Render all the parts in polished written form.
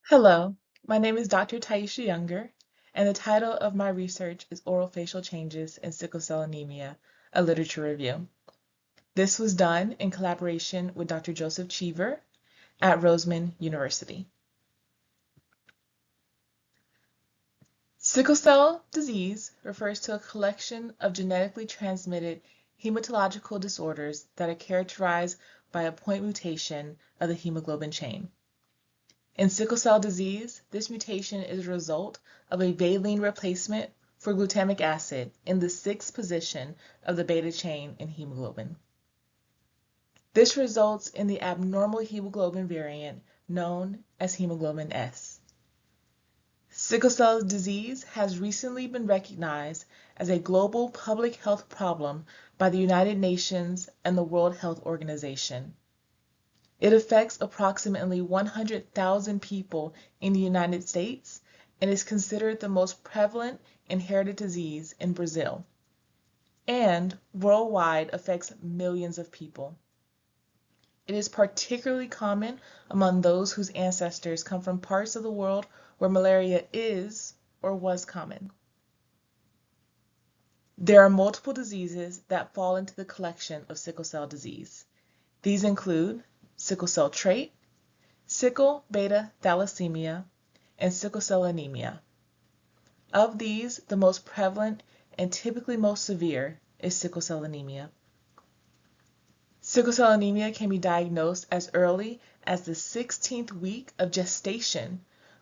Hello, my name is Dr. Tyesha Younger, and the title of my research is Oral Facial Changes in Sickle Cell Anemia, a literature review. This was done in collaboration with Dr. Joseph Cheever at Roseman University. Sickle cell disease refers to a collection of genetically transmitted hematological disorders that are characterized by a point mutation of the hemoglobin chain. In sickle cell disease, this mutation is a result of a valine replacement for glutamic acid in the 6th position of the beta chain in hemoglobin. This results in the abnormal hemoglobin variant known as hemoglobin S. Sickle cell disease has recently been recognized as a global public health problem by the United Nations and the World Health Organization. It affects approximately 100,000 people in the United States and is considered the most prevalent inherited disease in Brazil, and worldwide affects millions of people. It is particularly common among those whose ancestors come from parts of the world where malaria is or was common. There are multiple diseases that fall into the collection of sickle cell disease. These include sickle cell trait, sickle beta thalassemia, and sickle cell anemia. Of these, the most prevalent and typically most severe is sickle cell anemia. Sickle cell anemia can be diagnosed as early as the 16th week of gestation,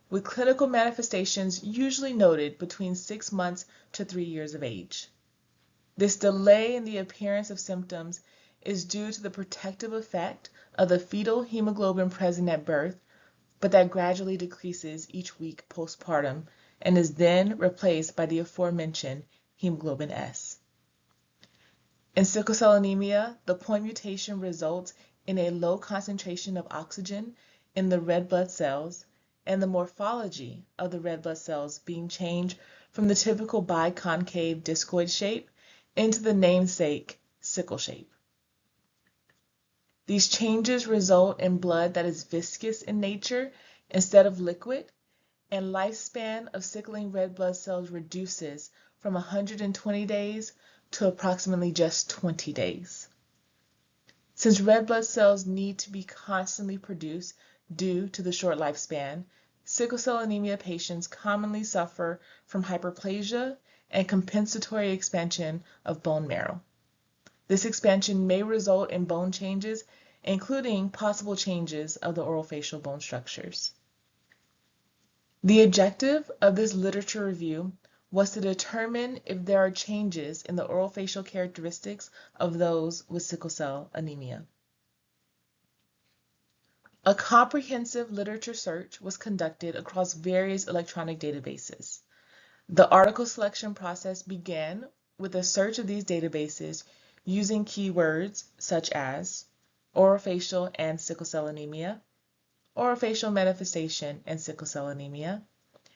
with clinical manifestations usually noted between 6 months to 3 years of age. This delay in the appearance of symptoms is due to the protective effect of the fetal hemoglobin present at birth, but that gradually decreases each week postpartum and is then replaced by the aforementioned hemoglobin S. In sickle cell anemia, the point mutation results in a low concentration of oxygen in the red blood cells and the morphology of the red blood cells being changed from the typical biconcave discoid shape into the namesake sickle shape. These changes result in blood that is viscous in nature instead of liquid, and lifespan of sickling red blood cells reduces from 120 days to approximately just 20 days. Since red blood cells need to be constantly produced due to the short lifespan, sickle cell anemia patients commonly suffer from hyperplasia and compensatory expansion of bone marrow. This expansion may result in bone changes, including possible changes of the orofacial bone structures. The objective of this literature review was to determine if there are changes in the orofacial characteristics of those with sickle cell anemia. A comprehensive literature search was conducted across various electronic databases. The article selection process began with a search of these databases using keywords such as orofacial and sickle cell anemia, orofacial manifestation and sickle cell anemia,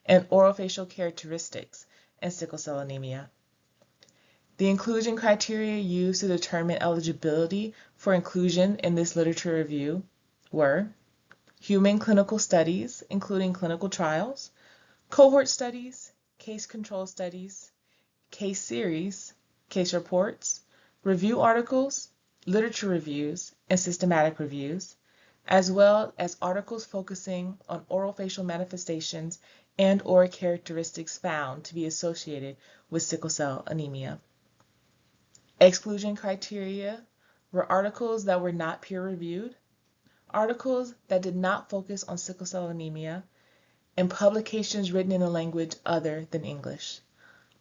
and orofacial characteristics and sickle cell anemia. The inclusion criteria used to determine eligibility for inclusion in this literature review were human clinical studies, including clinical trials, cohort studies, case control studies, case series, case reports, review articles, literature reviews, and systematic reviews, as well as articles focusing on orofacial manifestations and/or characteristics found to be associated with sickle cell anemia. Exclusion criteria were articles that were not peer-reviewed, articles that did not focus on sickle cell anemia, and publications written in a language other than English.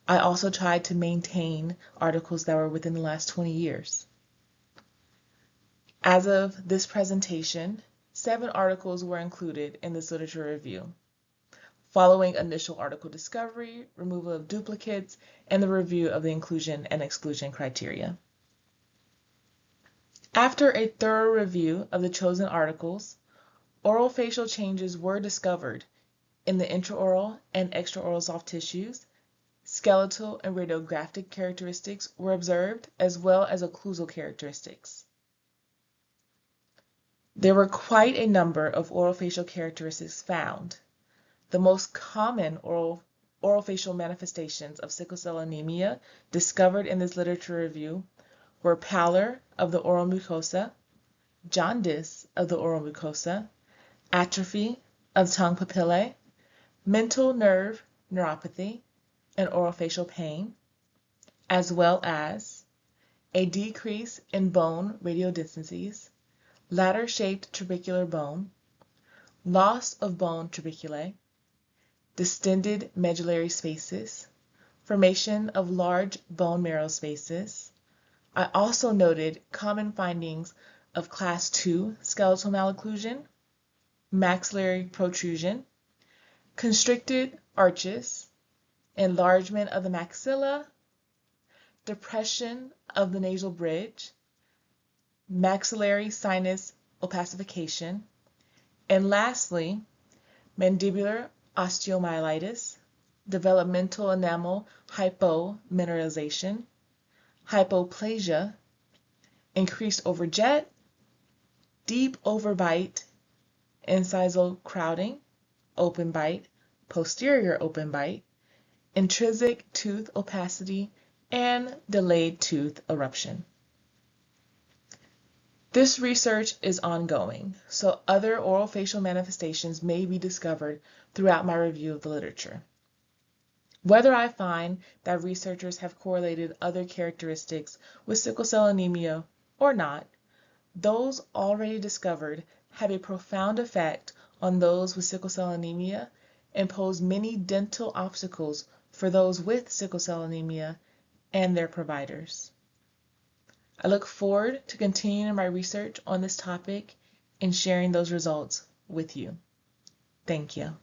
I also tried to maintain articles that were within the last 20 years. As of this presentation, 7 articles were included in this literature review, following initial article discovery, removal of duplicates, and the review of the inclusion and exclusion criteria. After a thorough review of the chosen articles, orofacial changes were discovered in the intraoral and extraoral soft tissues. Skeletal and radiographic characteristics were observed, as well as occlusal characteristics. There were quite a number of orofacial characteristics found. The most common orofacial manifestations of sickle cell anemia discovered in this literature review were pallor of the oral mucosa, jaundice of the oral mucosa, atrophy of tongue papillae, mental nerve neuropathy, and orofacial pain, as well as a decrease in bone radiodensities, ladder-shaped trabecular bone, loss of bone trabeculae, distended medullary spaces, formation of large bone marrow spaces. I also noted common findings of class 2 skeletal malocclusion, maxillary protrusion, constricted arches, enlargement of the maxilla, depression of the nasal bridge, maxillary sinus opacification, and lastly, mandibular osteomyelitis, developmental enamel hypomineralization, hypoplasia, increased overjet, deep overbite, incisal crowding, open bite, posterior open bite, intrinsic tooth opacity, and delayed tooth eruption. This research is ongoing, so other orofacial manifestations may be discovered throughout my review of the literature. Whether I find that researchers have correlated other characteristics with sickle cell anemia or not, those already discovered have a profound effect on those with sickle cell anemia and pose many dental obstacles for those with sickle cell anemia and their providers. I look forward to continuing my research on this topic and sharing those results with you. Thank you.